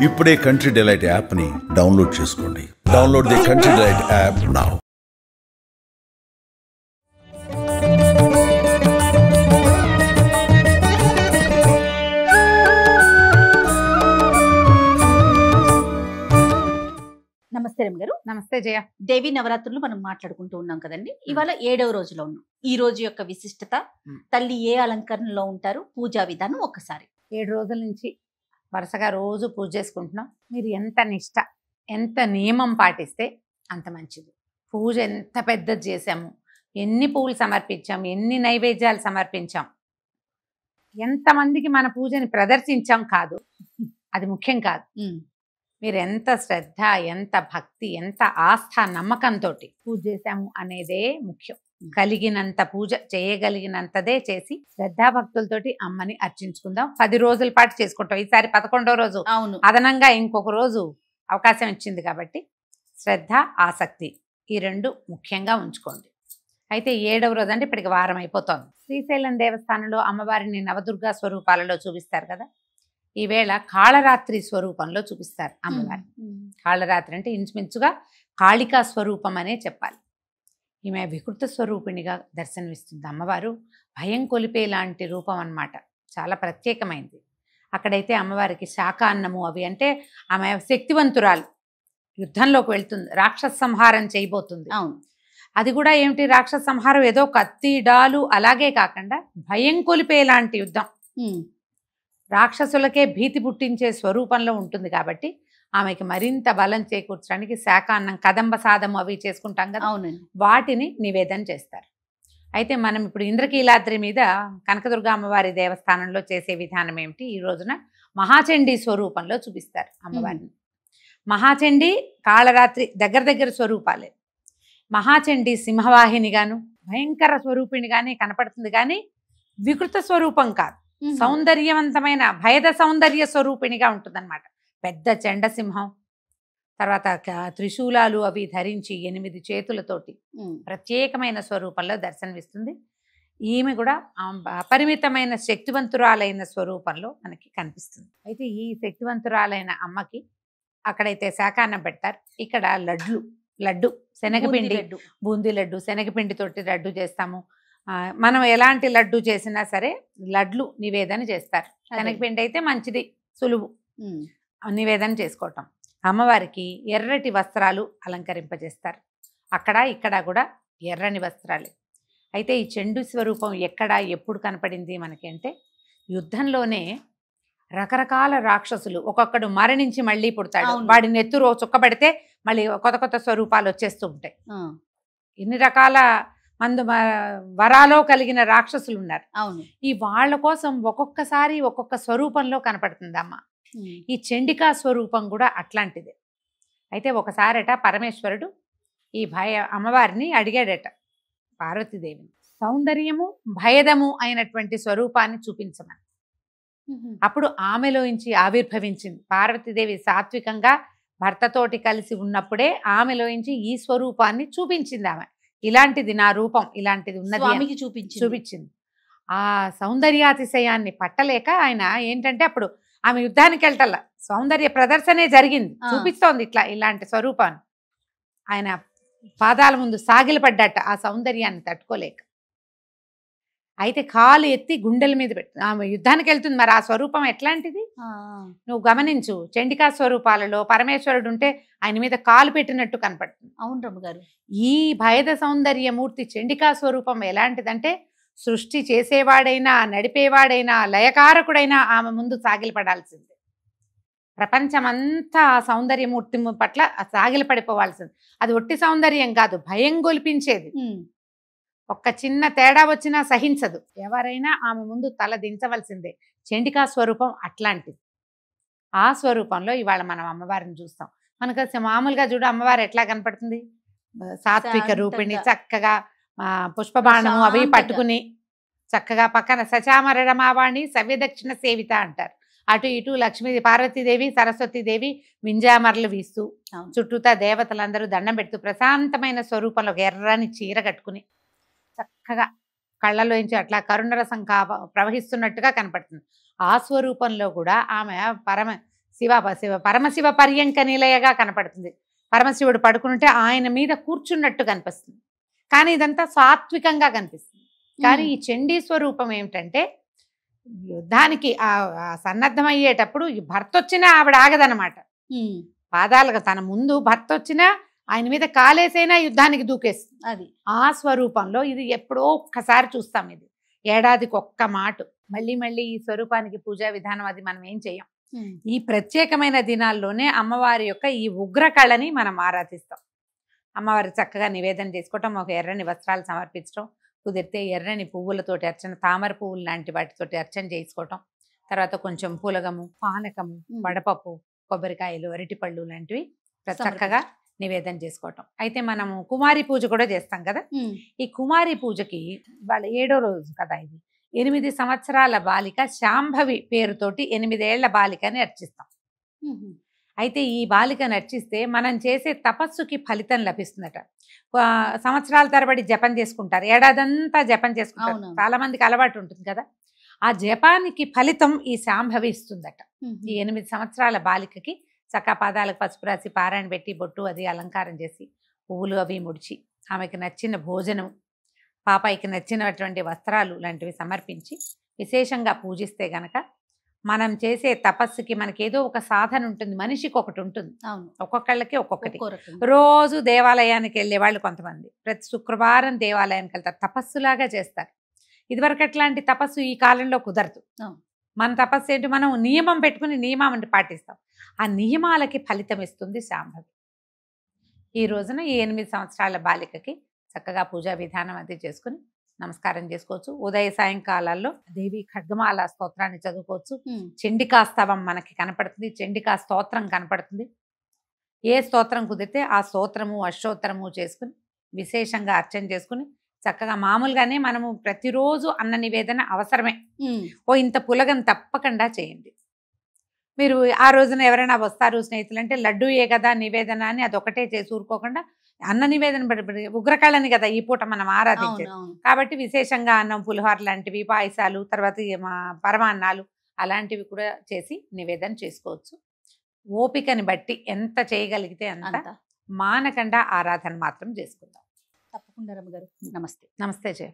ఇప్పుడే country delight యాప్ని download చేసుకోండి. Download the country delight app now. నమస్తే రమ్య గారు. నమస్తే జయ. దేవి నవరాత్రులు మనం మాట్లాడుకుంటూ ఉన్నాం కదండి. ఇవాళ 7వ రోజులో ఉన్నాం. ఈ రోజు యొక్క విశిష్టత, తల్లి ఏ అలంకరణలో ఉంటారు, పూజా విధానం ఒక్కసారి. 7 రోజుల నుంచి వరుసగా రోజు పూజ చేసుకుంటున్నాం. మీరు ఎంత నిష్ట, ఎంత నియమం పాటిస్తే అంత మంచిది. పూజ ఎంత పెద్దది చేసాము, ఎన్ని పువ్వులు సమర్పించాం, ఎన్ని నైవేద్యాలు సమర్పించాం, ఎంతమందికి మన పూజని ప్రదర్శించాం కాదు, అది ముఖ్యం కాదు. మీరు ఎంత శ్రద్ధ, ఎంత భక్తి, ఎంత ఆస్థ, నమ్మకంతో పూజ చేశాము అనేదే ముఖ్యం. కలిగినంత పూజ చేయగలిగినంతదే చేసి శ్రద్ధాభక్తులతోటి అమ్మని అర్చించుకుందాం. 10 రోజుల పాటు చేసుకుంటాం. ఈసారి 11వ రోజు అవును, అదనంగా ఇంకొక రోజు అవకాశం ఇచ్చింది కాబట్టి శ్రద్ధ, ఆసక్తి ఈ 2 ముఖ్యంగా ఉంచుకోండి. అయితే 7వ రోజు అంటే ఇప్పటికి వారం అయిపోతుంది. శ్రీశైలం దేవస్థానంలో అమ్మవారిని నవదుర్గా స్వరూపాలలో చూపిస్తారు కదా. ఈవేళ కాళరాత్రి స్వరూపంలో చూపిస్తారు అమ్మవారిని. కాళరాత్రి అంటే ఇంచుమించుగా కాళికా స్వరూపం అనే చెప్పాలి. ఈమె వికృత స్వరూపిణిగా దర్శనమిస్తుంది. అమ్మవారు భయం కొలిపే లాంటి రూపం అన్నమాట. చాలా ప్రత్యేకమైంది. అక్కడైతే అమ్మవారికి శాకాన్నము అవి అంటే ఆమె శక్తివంతురాలు, యుద్ధంలోకి వెళ్తుంది, రాక్షస సంహారం చేయబోతుంది. అవును, అది కూడా ఏమిటి, రాక్షస సంహారం ఏదో కత్తి డాలు అలాగే కాకుండా భయం కొలిపే లాంటి యుద్ధం, రాక్షసులకే భీతి పుట్టించే స్వరూపంలో ఉంటుంది. కాబట్టి ఆమెకి మరింత బలం చేకూర్చడానికి శాకాన్నం, కదంబ సాదము అవి చేసుకుంటాం కదా, అవునండి, వాటిని నివేదన చేస్తారు. అయితే మనం ఇప్పుడు ఇంద్రకీలాద్రి మీద కనకదుర్గ అమ్మవారి దేవస్థానంలో చేసే విధానం ఏమిటి, ఈ రోజున మహాచండీ స్వరూపంలో చూపిస్తారు అమ్మవారిని. మహాచండీ కాళరాత్రి దగ్గర స్వరూపాలే. మహాచండీ సింహవాహినిగాను భయంకర స్వరూపిణిగానే కనపడుతుంది, కానీ వికృత స్వరూపం కాదు, సౌందర్యవంతమైన భయద సౌందర్య స్వరూపిణిగా ఉంటుందన్నమాట. పెద్ద చెండసింహం, తర్వాత త్రిశూలాలు అవి ధరించి 8 చేతులతోటి ప్రత్యేకమైన స్వరూపంలో దర్శనమిస్తుంది. ఈమె కూడా అపరిమితమైన శక్తివంతురాలైన స్వరూపంలో మనకి కనిపిస్తుంది. అయితే ఈ శక్తివంతురాలైన అమ్మకి అక్కడైతే శాకాన్నం పెడతారు. ఇక్కడ లడ్డు శనగపిండి, బూందీ లడ్డు, శనగపిండితోటి లడ్డు చేస్తాము. మనం ఎలాంటి లడ్డు చేసినా సరే లడ్లు నివేదన చేస్తారు. శనగపిండి అయితే మంచిది, సులువు నివేదన చేసుకోవటం. అమ్మవారికి ఎర్రటి వస్త్రాలు అలంకరింపజేస్తారు. అక్కడ ఇక్కడ కూడా ఎర్రని వస్త్రాలే. అయితే ఈ చెండు స్వరూపం ఎక్కడ ఎప్పుడు కనపడింది మనకి అంటే, యుద్ధంలోనే రకరకాల రాక్షసులు ఒక్కొక్కడు మరణించి మళ్ళీ పుడతాడు. వాడి నెత్తురు చుక్కబడితే మళ్ళీ కొత్త స్వరూపాలు వచ్చేస్తూ ఉంటాయి. ఇన్ని రకాల వరాలో కలిగిన రాక్షసులు ఉన్నారు. అవును, ఈ వాళ్ళ కోసం ఒక్కొక్కసారి ఒక్కొక్క స్వరూపంలో కనపడుతుంది అమ్మ. ఈ చండికా స్వరూపం కూడా అట్లాంటిదే. అయితే ఒకసారట పరమేశ్వరుడు ఈ అమ్మవారిని అడిగాడట పార్వతీదేవిని, సౌందర్యము భయదము అయినటువంటి స్వరూపాన్ని చూపించమని. అప్పుడు ఆమెలోంచి ఆవిర్భవించింది పార్వతీదేవి. సాత్వికంగా భర్తతోటి కలిసి ఉన్నప్పుడే ఆమెలోంచి ఈ స్వరూపాన్ని చూపించింది ఆమె. ఇలాంటిది నా రూపం, ఇలాంటిది ఉన్నది చూపించింది. ఆ సౌందర్యాతిశయాన్ని పట్టలేక ఆయన ఏంటంటే, అప్పుడు ఆమె యుద్ధానికి వెళ్ళటల్లా సౌందర్య ప్రదర్శనే జరిగింది, చూపిస్తోంది ఇలాంటి స్వరూపాన్ని. ఆయన పాదాల ముందు సాగిలపడ్డట ఆ సౌందర్యాన్ని తట్టుకోలేక. అయితే కాలు ఎత్తి గుండెల మీద పెట్టు, ఆమె యుద్ధానికి వెళ్తుంది. మరి ఆ స్వరూపం ఎట్లాంటిది నువ్వు గమనించు. చండికా స్వరూపాలలో పరమేశ్వరుడు ఉంటే ఆయన మీద కాలు పెట్టినట్టు కనపడుతుంది. అవును రమ్మ గారు, ఈ భయద సౌందర్యమూర్తి చండికా స్వరూపం ఎలాంటిదంటే, సృష్టి చేసేవాడైనా నడిపేవాడైనా లయకారకుడైనా ఆమె ముందు సాగిలపడాల్సిందే. ప్రపంచమంతా ఆ సౌందర్యమూర్తి పట్ల సాగిలపడిపోవాల్సింది. అది ఒట్టి సౌందర్యం కాదు, భయం గొలిపించేది. ఒక్క చిన్న తేడా వచ్చినా సహించదు. ఎవరైనా ఆమె ముందు తల దించవలసిందే. చండికా స్వరూపం అట్లాంటిది. ఆ స్వరూపంలో ఇవాళ మనం అమ్మవారిని చూస్తాం. మనకు మామూలుగా చూడు అమ్మవారు ఎట్లా కనపడుతుంది, సాత్విక రూపిణి, చక్కగా పుష్పబాణము అవి పట్టుకుని చక్కగా పక్కన సచామర రమావాణి సవ్యదక్షిణ సేవిత అంటారు. అటు ఇటు లక్ష్మీ పార్వతీదేవి సరస్వతీదేవి వింజామరలు వీస్తూ చుట్టూతా దేవతలందరూ దండం పెడుతూ ప్రశాంతమైన స్వరూపంలో ఎర్రని చీర కట్టుకుని చక్కగా కళ్ళలోంచి అట్లా కరుణరసం ప్రవహిస్తున్నట్టుగా కనపడుతుంది. ఆ స్వరూపంలో కూడా ఆమె పరమ పరమశివ పర్యంక నిలయగా కనపడుతుంది. పరమశివుడు పడుకుంటే ఆయన మీద కూర్చున్నట్టు కనిపిస్తుంది, కానీ ఇదంతా సాత్వికంగా కనిపిస్తుంది. కానీ ఈ చండీ స్వరూపం ఏమిటంటే యుద్ధానికి సన్నద్ధమయ్యేటప్పుడు భర్త వచ్చినా ఆవిడ ఆగదనమాట. పాదాలుగా తన ముందు భర్త వచ్చినా ఆయన మీద కాలేసైనా యుద్ధానికి దూకేస్తుంది. అది ఆ స్వరూపంలో ఇది ఎప్పుడో ఒక్కసారి చూస్తాం. ఇది ఏడాదికి ఒక్క మాట. మళ్ళీ మళ్ళీ ఈ స్వరూపానికి పూజా విధానం అది మనం ఏం చేయం. ఈ ప్రత్యేకమైన దినాల్లోనే అమ్మవారి యొక్క ఈ ఉగ్ర కళని మనం ఆరాధిస్తాం. అమ్మవారి చక్కగా నివేదన చేసుకోవటం, ఒక ఎర్రని వస్త్రాలు సమర్పించడం, కుదిరితే ఎర్రని పువ్వులతోటి అర్చన, తామర పువ్వులు లాంటి వాటితోటి అర్చన చేసుకోవటం, తర్వాత కొంచెం పూలగము, పానకము, వడపప్పు, కొబ్బరికాయలు, అరటిపళ్ళు లాంటివి చక్కగా నివేదన చేసుకోవటం. అయితే మనము కుమారి పూజ కూడా చేస్తాం కదా. ఈ కుమారి పూజకి వాళ్ళ 7వ రోజు కదా ఇది. 8 సంవత్సరాల బాలిక శాంభవి పేరుతోటి 8 ఏళ్ల బాలికని అర్చిస్తాం. అయితే ఈ బాలికను అర్చిస్తే మనం చేసే తపస్సుకి ఫలితం లభిస్తుందట. సంవత్సరాల తరబడి జపం చేసుకుంటారు, ఏడాదంతా జపం చేసుకుంటారు. చాలా మందికి అలవాటు ఉంటుంది కదా. ఆ జపానికి ఫలితం ఈ శాంభవి ఇస్తుందట. ఈ 8 సంవత్సరాల బాలికకి చక్క పాదాలకు పసుపు రాసి పారాయణ పెట్టి బొట్టు అది అలంకారం చేసి పువ్వులు అవి ముడిచి ఆమెకి నచ్చిన భోజనం, పాపాయికి నచ్చినటువంటి వస్త్రాలు లాంటివి సమర్పించి విశేషంగా పూజిస్తే గనక మనం చేసే తపస్సుకి మనకేదో ఒక సాధన ఉంటుంది, మనిషికి ఒకటి ఉంటుంది. ఒక్కొక్కళ్ళకి ఒక్కొక్కటి. రోజు దేవాలయానికి వెళ్ళే వాళ్ళు కొంతమంది ప్రతి శుక్రవారం దేవాలయానికి వెళ్తారు, తపస్సులాగా చేస్తారు. ఇదివరకు అట్లాంటి తపస్సు ఈ కాలంలో కుదరదు. మన తపస్సు ఏంటి, మనం నియమం పెట్టుకుని నియమాన్ని పాటిస్తాం. ఆ నియమాలకి ఫలితం ఇస్తుంది శాంభవి. ఈ రోజున ఈ 8 సంవత్సరాల బాలికకి చక్కగా పూజా విధానం అది చేసుకుని నమస్కారం చేసుకోవచ్చు. ఉదయ సాయంకాలాల్లో దేవి ఖడ్గమాల స్తోత్రాన్ని చదువుకోవచ్చు. చండికాస్తవం మనకి కనపడుతుంది, చండికా స్తోత్రం కనపడుతుంది. ఏ స్తోత్రం కుదిరితే ఆ స్తోత్రము అష్టోత్తరము చేసుకుని విశేషంగా అర్చన చేసుకుని చక్కగా మామూలుగానే మనము ప్రతిరోజు అన్న నివేదన అవసరమే. ఇంత పులగం తప్పకుండా చేయండి. మీరు ఆ రోజున ఎవరైనా వస్తారు స్నేహితులు అంటే లడ్డూయే కదా నివేదన అని అదొకటే చేసి ఊరుకోకుండా అన్న నివేదన ఉగ్రకళని కదా ఈ పూట మనం ఆరాధించేది. కాబట్టి విశేషంగా అన్నం, పులిహోర లాంటివి, పాయసాలు, తర్వాత పరమాన్నాలు అలాంటివి కూడా చేసి నివేదన చేసుకోవచ్చు. ఓపికని బట్టి ఎంత చేయగలిగితే అంత, మానకుండా ఆరాధన మాత్రం చేసుకుందాం. తప్పకుండా రమ్మ గారు. నమస్తే. నమస్తే జయ.